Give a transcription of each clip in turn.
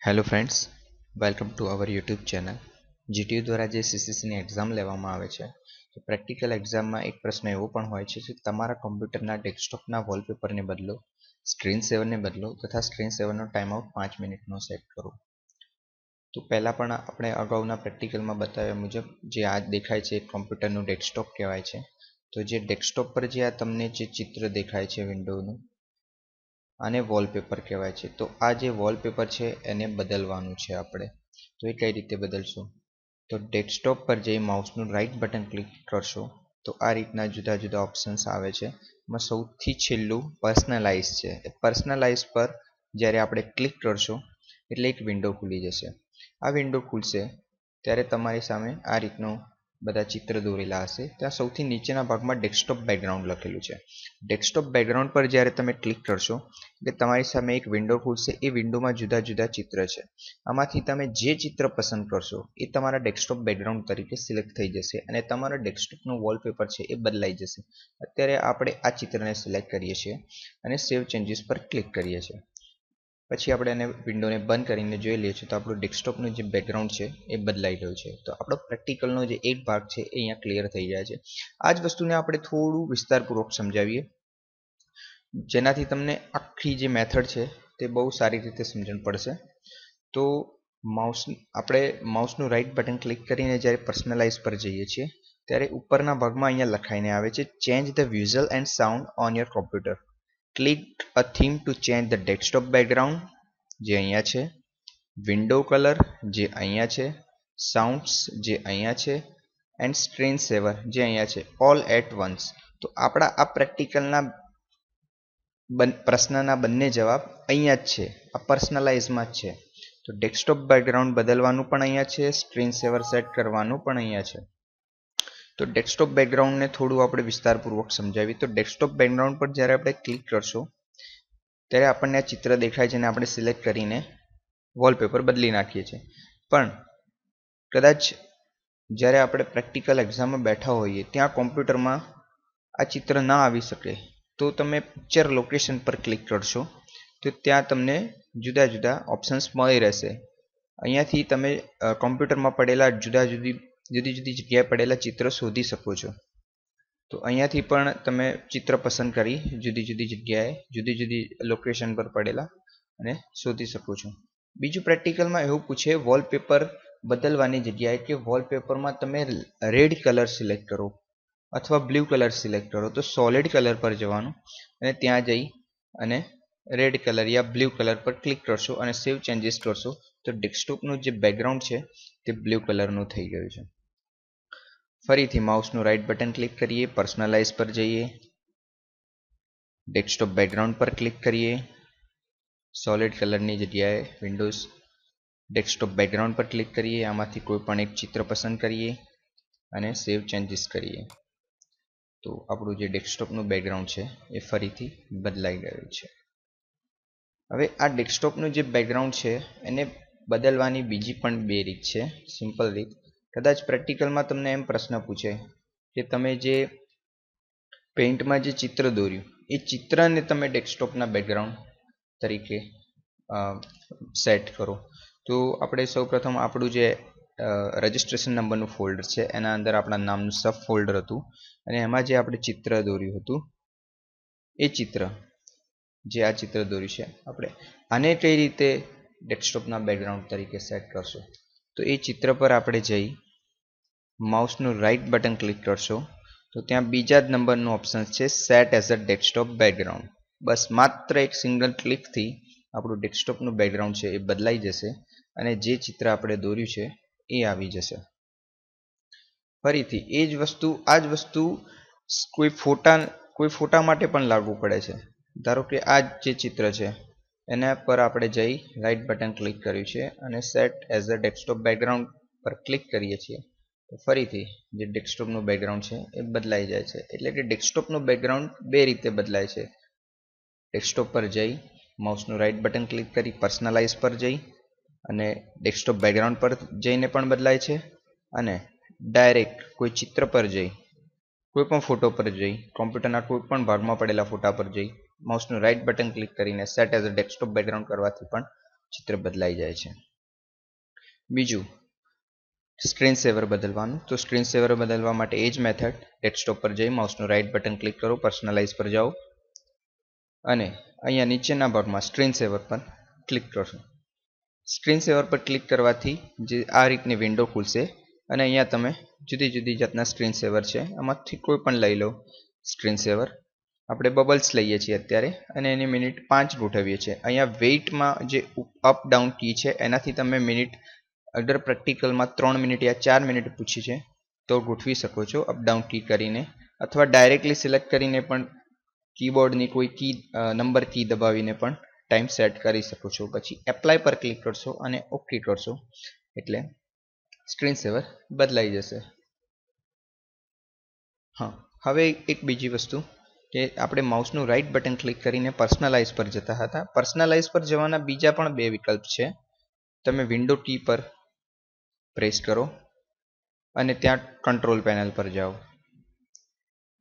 Hello friends, welcome to our YouTube channel. GTU દ્વારા જે સીસીસીની exam લેવામાં આવે છે તો પ્રેક્ટિકલ એક્ઝામમાં એક પ્રશ્ન એવો પણ હોય છે કે તમારા કમ્પ્યુટરના ડેસ્કટોપના વોલપેપરને બદલો, સ્ક્રીન સેવરને બદલો તથા સ્ક્રીન સેવરનો ટાઈમ આઉટ 5 મિનિટનો સેટ કરો. તો પહેલાં પણ આપણે અગાઉના પ્રેક્ટિકલમાં બતાવ્યા મુજબ જે આ દેખાય છે એ કમ્પ્યુટરનું ડેસ્કટોપ કહેવાય છે. તો જે ડેસ્કટોપ પર જે આ તમને જે ચિત્ર દેખાય છે વિન્ડોનું, આને વોલપેપર કહેવાય છે. તો આ જે વોલપેપર છે એને બદલવાનું છે આપણે. તો એ કઈ રીતે બદલશું? તો ડેસ્કટોપ પર જઈ માઉસનું રાઈટ બટન ક્લિક કરશો તો આ રીતના જુદા જુદા ઓપ્શન્સ આવે છે. એમાં સૌથી છેલ્લું પર્સનલાઇઝ છે. એ પર્સનલાઇઝ પર જ્યારે આપણે ક્લિક કરશો એટલે એક વિન્ડો ખુલી જશે. આ વિન્ડો ખુલશે ત્યારે તમારી સામે આ રીતનું બધા ચિત્ર દોરેલા હશે. ત્યાં સૌથી નીચેના ભાગમાં ડેસ્કટોપ બેકગ્રાઉન્ડ લખેલું છે. ડેસ્કટોપ બેકગ્રાઉન્ડ પર જ્યારે તમે ક્લિક કરશો એટલે તમારી સામે એક વિન્ડો ખુલશે. એ વિન્ડોમાં જુદા જુદા ચિત્ર છે. આમાંથી તમે જે ચિત્ર પસંદ કરશો એ તમારા ડેસ્કટોપ બેકગ્રાઉન્ડ તરીકે સિલેક્ટ થઈ જશે અને તમારા ડેસ્કટોપનું વોલપેપર છે એ બદલાઈ જશે. અત્યારે આપણે આ ચિત્રને સિલેક્ટ કરીએ છીએ અને સેવ ચેન્જીસ પર ક્લિક કરીએ છીએ. પછી આપણે એને વિન્ડોને બંધ કરીને જોઈ લઈએ છીએ તો આપણું ડેસ્કટોપનું જે બેકગ્રાઉન્ડ છે એ બદલાઈ ગયું છે. તો આપણો પ્રેક્ટિકલનો જે એક ભાગ છે એ અહીંયા ક્લિયર થઈ જાય છે. આ જ વસ્તુને આપણે થોડું વિસ્તારપૂર્વક સમજાવીએ જેનાથી તમને આખી જે મેથડ છે તે બહુ સારી રીતે સમજણ પડશે. તો આપણે માઉસનું રાઈટ બટન ક્લિક કરીને જ્યારે પર્સનલાઇઝ પર જઈએ છીએ ત્યારે ઉપરના ભાગમાં અહીંયા લખાઈને આવે છે change the visual and sound on your computer. Click a theme to change the desktop background જે અહીંયા છે, વિન્ડો કલર જે અહીંયા છે, સાઉન્ડ્સ જે અહીંયા છે એન્ડ સ્ક્રીન સેવર જે અહીંયા છે, ઓલ એટ વન્સ. તો આપણા આ પ્રેક્ટિકલના પ્રશ્નના બંને જવાબ અહીંયા જ છે, આ પર્સનલાઇઝમાં જ છે. તો ડેસ્કટોપ બેકગ્રાઉન્ડ બદલવાનું પણ અહીંયા છે, સ્ક્રીન સેવર સેટ કરવાનું પણ અહીંયા છે. તો ડેસ્કટોપ બેકગ્રાઉન્ડને થોડું આપણે વિસ્તારપૂર્વક સમજાવીએ તો ડેસ્કટોપ બેકગ્રાઉન્ડ પર જ્યારે આપણે ક્લિક કરશો ત્યારે આપણને આ ચિત્ર દેખાય છે અને આપણે સિલેક્ટ કરીને વોલપેપર બદલી નાખીએ છીએ. પણ કદાચ જ્યારે આપણે પ્રેક્ટિકલ એક્ઝામમાં બેઠા હોઈએ ત્યાં કોમ્પ્યુટરમાં આ ચિત્ર ના આવી શકે તો તમે પિક્ચર લોકેશન પર ક્લિક કરશો તો ત્યાં તમને જુદા જુદા ઓપ્શન્સ મળી રહેશે. અહીંયાથી તમે કોમ્પ્યુટરમાં પડેલા જુદી જુદી જગ્યાએ પડેલા ચિત્ર શોધી શકો છો. તો અહીંયાથી પણ તમે ચિત્ર પસંદ કરી જુદી જુદી જગ્યાએ જુદી જુદી લોકેશન પર પડેલા અને શોધી શકો છો. બીજું પ્રેક્ટિકલમાં એવું પૂછે વોલપેપર બદલવાની જગ્યાએ કે વોલપેપરમાં તમે રેડ કલર સિલેક્ટ કરો અથવા બ્લુ કલર સિલેક્ટ કરો. તો સોલિડ કલર પર જવાનું અને ત્યાં જઈ અને રેડ કલર યા બ્લુ કલર પર ક્લિક કરશો અને સેવ ચેન્જીસ કરશો તો ડેસ્કટોપનું જે બેકગ્રાઉન્ડ છે તે બ્લુ કલરનું થઈ ગયું છે. ફરીથી માઉસનું રાઈટ બટન ક્લિક કરીએ, પર્સનલાઇઝ પર જઈએ, ડેસ્કટોપ બેકગ્રાઉન્ડ પર ક્લિક કરીએ, સોલિડ કલરની જગ્યાએ વિન્ડોઝ ડેસ્કટોપ બેકગ્રાઉન્ડ પર ક્લિક કરીએ, આમાંથી કોઈ પણ એક ચિત્ર પસંદ કરીએ અને સેવ ચેન્જીસ કરીએ. તો આપણું જે ડેસ્કટોપનું બેકગ્રાઉન્ડ છે એ ફરીથી બદલાઈ ગયું છે. હવે આ ડેસ્કટોપનું જે બેકગ્રાઉન્ડ છે એને બદલવાની બીજી પણ બે રીત છે, સિમ્પલ રીત. કદાચ પ્રેક્ટિકલમાં તમને એમ પ્રશ્ન પૂછે કે તમે જે પેઇન્ટમાં જે ચિત્ર દોર્યું એ ચિત્રને તમે ડેસ્કટોપના બેકગ્રાઉન્ડ તરીકે સેટ કરો. તો આપણે સૌપ્રથમ આપણું જે રજિસ્ટ્રેશન નંબરનું ફોલ્ડર છે એના અંદર આપણા નામનું સબ ફોલ્ડર હતું અને એમાં જે આપણે ચિત્ર દોર્યું હતું એ ચિત્ર જે આ ચિત્ર દોર્યું છે આપણે આને કઈ રીતે ડેસ્કટોપના બેકગ્રાઉન્ડ તરીકે સેટ કરશો. તો એ ચિત્ર પર આપણે જઈ માઉસનું રાઈટ બટન ક્લિક કરશો તો ત્યાં બીજા જ નંબરનું ઓપ્શન છે set as a desktop background. બસ માત્ર એક સિંગલ ક્લિકથી આપણું ડેસ્કટોપનું બેકગ્રાઉન્ડ છે એ બદલાઈ જશે અને જે ચિત્ર આપણે દોર્યું છે એ આવી જશે. ફરીથી આ જ વસ્તુ કોઈ ફોટા માટે પણ લાગુ પડે છે. ધારો કે આ જે ચિત્ર છે એના પર આપણે જઈ રાઈટ બટન ક્લિક કર્યું છે અને set as a desktop background પર ક્લિક કરીએ છીએ તો ફરીથી જે ડેસ્કટોપનું બેકગ્રાઉન્ડ છે એ બદલાઈ જાય છે. એટલે કે ડેસ્કટોપનું બેકગ્રાઉન્ડ બે રીતે બદલાય છે. ડેસ્કટોપ પર જઈ માઉસનું રાઈટ બટન ક્લિક કરી પર્સનલાઇઝ પર જઈ અને ડેસ્કટોપ બેકગ્રાઉન્ડ પર જઈને પણ બદલાય છે અને ડાયરેક્ટ કોઈ ચિત્ર પર જઈ કોઈ પણ ફોટો પર જઈ કોમ્પ્યુટરના કોઈ પણ ભાગમાં પડેલા ફોટા પર જઈ માઉસનું રાઈટ બટન ક્લિક કરીને set as a desktop background કરવાથી પણ ચિત્ર બદલાઈ જાય છે. બીજું સ્ક્રીન સેવર બદલવાનું. તો સ્ક્રીન સેવર બદલવા માટે એ જ મેથડ, ડેસ્કટોપ પર જઈ માઉસનું રાઈટ બટન ક્લિક કરો, પર્સનલાઇઝ પર જાઓ અને અહીંયા નીચેના ભાગમાં સ્ક્રીન સેવર પર ક્લિક કરશો. સ્ક્રીન સેવર પર ક્લિક કરવાથી જે આ રીતની વિન્ડો ખુલશે અને અહીંયા તમે જુદી જુદી જાતના સ્ક્રીન સેવર છે, આમાંથી કોઈ પણ લઈ લો. સ્ક્રીન સેવર આપણે બબલ્સ લઈએ છીએ અત્યારે અને એની મિનિટ 5 ગોઠવીએ છીએ. અહીંયા વેઇટમાં જે અપ ડાઉન કી છે એનાથી તમે મિનિટ અગર પ્રેક્ટિકલમાં 3 મિનિટ યા 4 મિનિટ પૂછી છે તો ગોઠવી શકો છો અપડાઉન કી કરીને, અથવા ડાયરેક્ટલી સિલેક્ટ કરીને પણ કીબોર્ડની કોઈ કી નંબર કી દબાવીને પણ ટાઈમ સેટ કરી શકો છો. પછી એપ્લાય પર ક્લિક કરશો અને ઓકે કરશો એટલે સ્ક્રીન સેવર બદલાઈ જશે. હા, હવે એક બીજી વસ્તુ કે આપણે માઉસનું રાઈટ બટન ક્લિક કરીને પર્સનલાઇઝ પર જતા હતા. પર્સનલાઇઝ પર જવાના બીજા પણ 2 વિકલ્પ છે. તમે વિન્ડો કી પર પ્રેસ કરો અને ત્યાં કંટ્રોલ પેનલ પર જાઓ.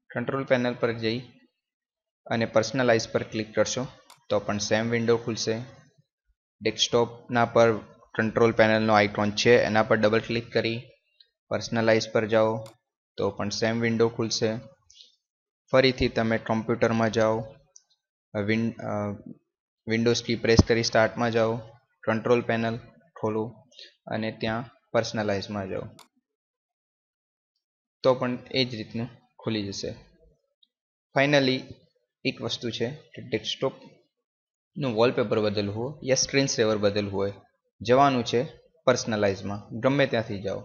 કંટ્રોલ પેનલ પર જઈ અને પર્સનલાઇઝ પર ક્લિક કરશો તો પણ સેમ વિન્ડો ખુલશે. ડેસ્કટોપના પર કંટ્રોલ પેનલનો આઇકોન છે એના પર ડબલ ક્લિક કરી પર્સનલાઇઝ પર જાઓ તો પણ સેમ વિન્ડો ખુલશે. ફરીથી તમે કોમ્પ્યુટરમાં જાઓ, વિન્ડોઝ કી પ્રેસ કરી સ્ટાર્ટમાં જાઓ, કંટ્રોલ પેનલ ખોલો અને ત્યાં પર્સનલાઇઝમાં જાઓ તો પણ એ જ રીતનું ખુલી જશે. ફાઇનલી એક વસ્તુ છે કે ડેસ્કટોપનું વોલપેપર બદલવું હોય યા સ્ક્રીન સેવર બદલવું હોય, જવાનું છે પર્સનલાઇઝમાં, ગમે ત્યાંથી જાઓ.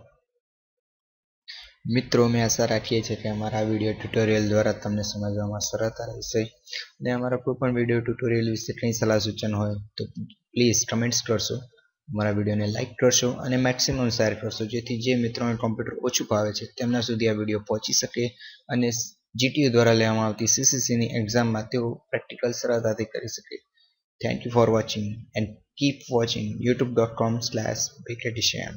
મિત્રો, અમે આશા રાખીએ છીએ કે અમારા આ વિડીયો ટ્યુટોરિયલ દ્વારા તમને સમજવામાં સરળતા રહેશે અને અમારા કોઈ પણ વિડીયો ટ્યુટોરિયલ વિશે કંઈ સલાહ સૂચન હોય તો પ્લીઝ કમેન્ટ્સ કરશો, અમારા વિડીયોને લાઇક કરશો અને મેક્સિમમ શેર કરશો, જેથી જે મિત્રોને કોમ્પ્યુટર ઓછું ફાવે છે તેમના સુધી આ વિડીયો પહોંચી શકે અને GTU દ્વારા લેવામાં આવતી CCCની એક્ઝામમાં તેઓ પ્રેક્ટિકલ સરળતાથી કરી શકે. Thank you for watching and keep watching youtube.com/bkdsham.